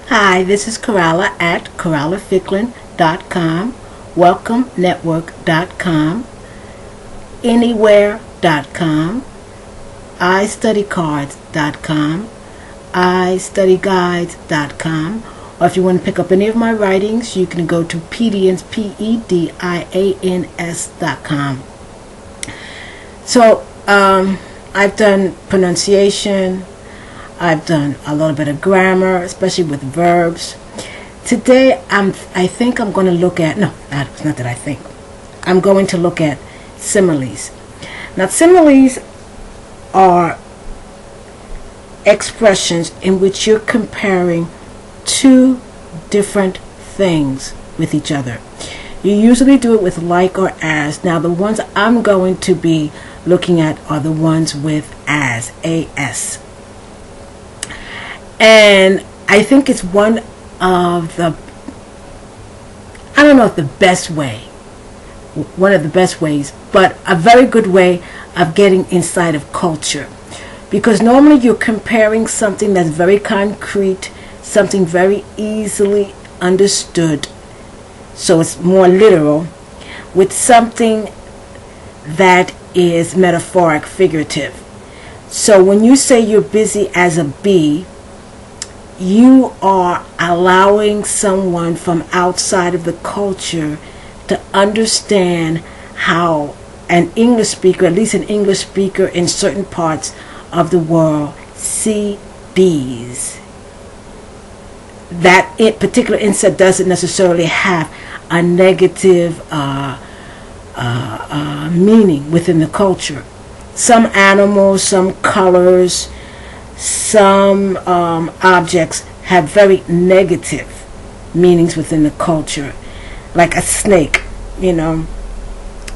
Hi, this is Coralla at CorallaFicklin.com, WelcomeNetwork.com, Anywhere.com, iStudyCards.com, iStudyGuides.com, or if you want to pick up any of my writings, you can go to Pedians, Pedians.com. So, I've done pronunciation, I've done a little bit of grammar, especially with verbs. Today, I think I'm going to look at, no, it's not that I think. I'm going to look at similes. Now, similes are expressions in which you're comparing two different things with each other. You usually do it with like or as. Now, the ones I'm going to be looking at are the ones with as, A-S. And I think it's one of the, I don't know if the best way, one of the best ways, but a very good way of getting inside of culture. Because normally you're comparing something that's very concrete, something very easily understood, so it's more literal, with something that is metaphoric, figurative. So when you say you're busy as a bee, you are allowing someone from outside of the culture to understand how an English speaker, at least an English speaker in certain parts of the world, see bees. That particular insect doesn't necessarily have a negative meaning within the culture. Some animals, some colors, some objects have very negative meanings within the culture. Like a snake, you know,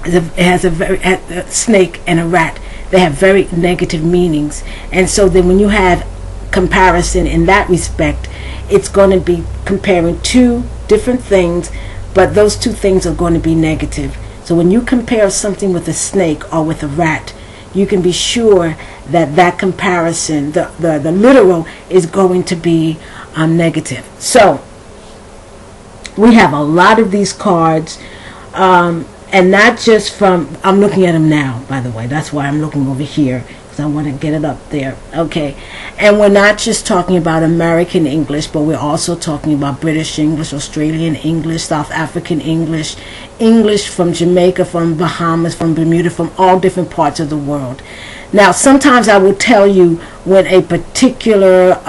it has a snake and a rat. They have very negative meanings. And so then when you have comparison in that respect, it's going to be comparing two different things, but those two things are going to be negative. So when you compare something with a snake or with a rat, you can be sure that that comparison, the literal, is going to be negative. So we have a lot of these cards, and not just from, I'm looking at them now, by the way. That's why I'm looking over here, because I want to get it up there. Okay. And we're not just talking about American English, but we're also talking about British English, Australian English, South African English, English from Jamaica, from Bahamas, from Bermuda, from all different parts of the world. Now, sometimes I will tell you when a particular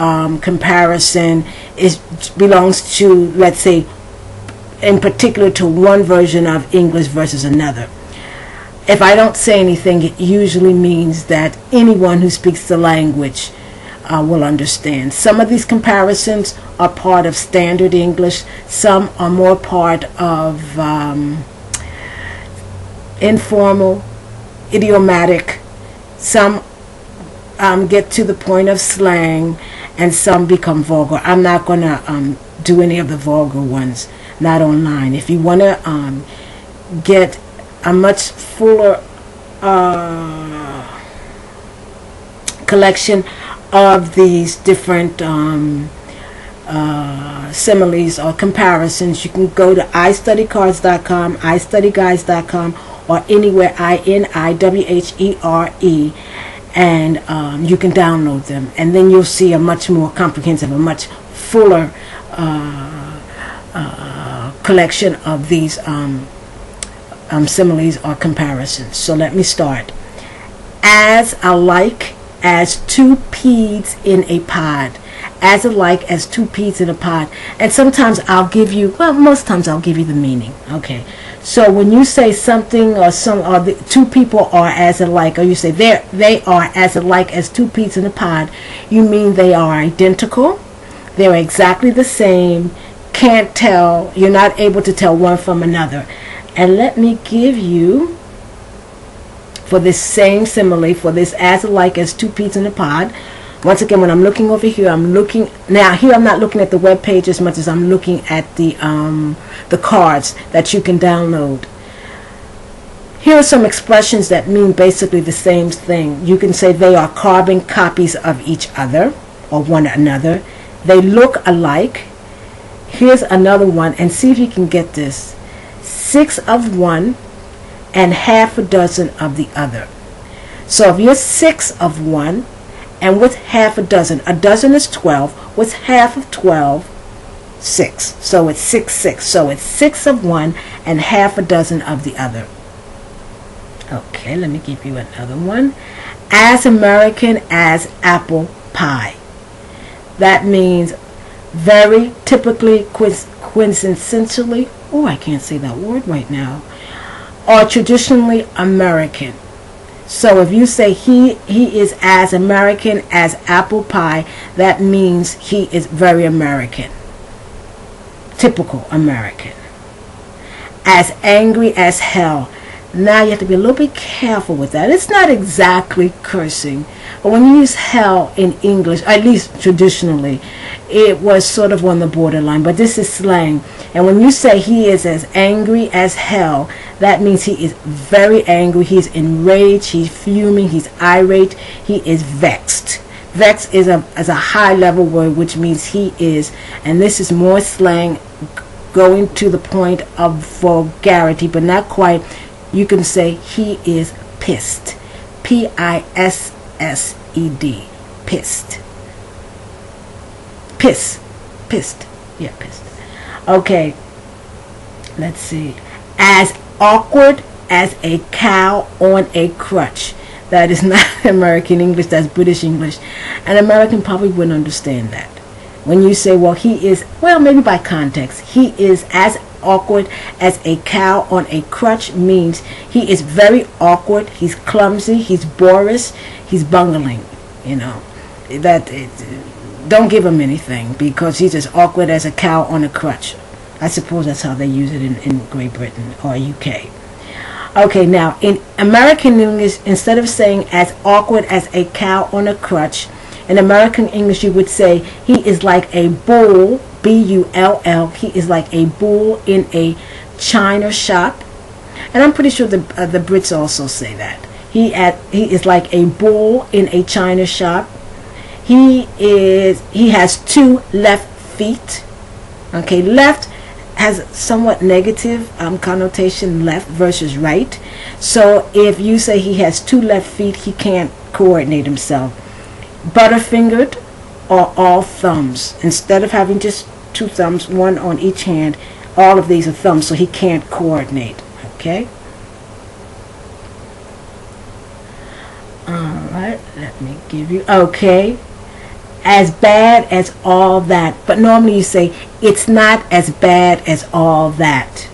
comparison belongs to, let's say, in particular to one version of English versus another. If I don't say anything, it usually means that anyone who speaks the language will understand. Some of these comparisons are part of standard English. Some are more part of informal, idiomatic. Some get to the point of slang, and some become vulgar. I'm not going to do any of the vulgar ones, not online. If you want to get a much fuller collection of these different similes or comparisons, you can go to iStudyCards.com, iStudyGuides.com, or Anywhere, INIWHERE, and you can download them, and then you'll see a much more comprehensive, a much fuller collection of these similes or comparisons. So let me start. As alike as two peas in a pod. As alike as two peas in a pod. And sometimes I'll give you, well, most times I'll give you the meaning. Okay. So when you say something or the two people are as alike, or you say they are as alike as two peas in a pod, you mean they are identical, they're exactly the same, can't tell, you're not able to tell one from another. And let me give you, for this same simile, for this as alike as two peas in a pod, once again, when I'm looking over here, I'm looking, now here I'm not looking at the web page as much as I'm looking at the cards that you can download. Here are some expressions that mean basically the same thing. You can say they are carbon copies of each other or one another. They look alike. Here's another one, and see if you can get this. 6 of one and half a dozen of the other. So if you're 6 of one and with half a dozen is 12. What's half of 12? 6. So it's 6, 6. So it's 6 of one and half a dozen of the other. Okay, let me give you another one. As American as apple pie. That means very typically, quintessentially, oh, I can't say that word right now, or traditionally American. So if you say he is as American as apple pie, that means he is very American. Typical American. As angry as hell. Now you have to be a little bit careful with that. It's not exactly cursing, but when you use hell in English, at least traditionally, it was sort of on the borderline, but this is slang. And when you say he is as angry as hell, that means he is very angry, he's enraged, he's fuming, he's irate, he is vexed. Vexed is a high level word, which means he is, and this is more slang going to the point of vulgarity, but not quite. You can say he is pissed. P-I-S-S-E-D. Pissed. Pissed. Yeah, pissed. Okay. Let's see. As awkward as a cow on a crutch. That is not American English. That's British English. An American probably wouldn't understand that. When you say, well, he is, well, maybe by context, he is as awkward as a cow on a crutch means he is very awkward, he's clumsy, he's boorish, he's bungling, you know. Don't give him anything because he's as awkward as a cow on a crutch. I suppose that's how they use it in Great Britain or UK. Okay, now in American English, instead of saying as awkward as a cow on a crutch, in American English you would say he is like a bull, B-U-L-L, he is like a bull in a china shop. And I'm pretty sure the Brits also say that. He is like a bull in a china shop. He has 2 left feet. Okay, left has somewhat negative connotation, left versus right. So if you say he has 2 left feet, he can't coordinate himself. Butterfingered or all thumbs. Instead of having just 2 thumbs, 1 on each hand, all of these are thumbs, so he can't coordinate. Okay? Alright, let me give you, okay. As bad as all that. But normally you say, it's not as bad as all that.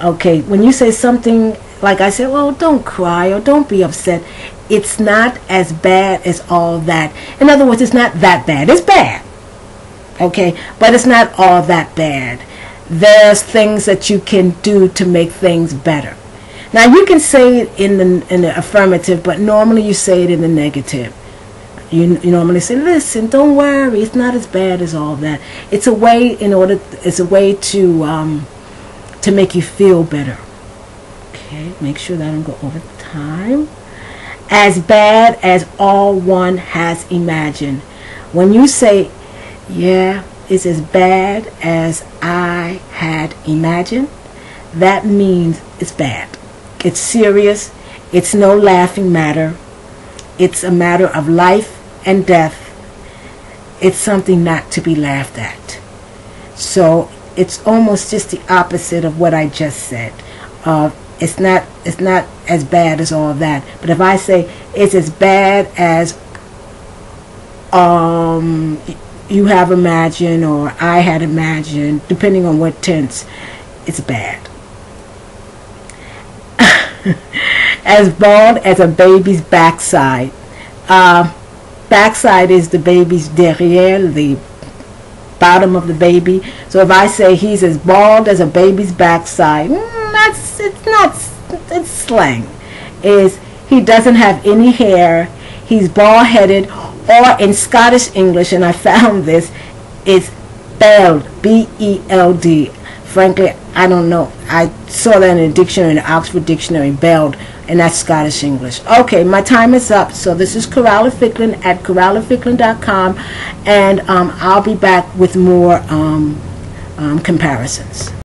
Okay, when you say something, like I said, well, don't cry or don't be upset. It's not as bad as all that. In other words, it's not that bad. It's bad. Okay, but it's not all that bad. There's things that you can do to make things better. Now you can say it in the affirmative, but normally you say it in the negative. You normally say, listen, don't worry, it's not as bad as all that. It's a way to make you feel better. Okay, make sure that I don't go over time. As bad as all one has imagined. When you say, yeah, it's as bad as I had imagined, that means it's bad. It's serious. It's no laughing matter. It's a matter of life and death. It's something not to be laughed at. So it's almost just the opposite of what I just said. It's not as bad as all that. But if I say it's as bad as you have imagined or I had imagined, depending on what tense, it's bad. As bald as a baby's backside. Backside is the baby's derrière, the bottom of the baby. So if I say he's as bald as a baby's backside, it's slang. He doesn't have any hair, he's bald-headed, or in Scottish English, and I found this, it's beld, B-E-L-D. Frankly, I don't know. I saw that in a dictionary, in the Oxford Dictionary, belled, and that's Scottish English. Okay, my time is up. So this is Coralla Ficklin at CorallaFicklin.com, and I'll be back with more comparisons.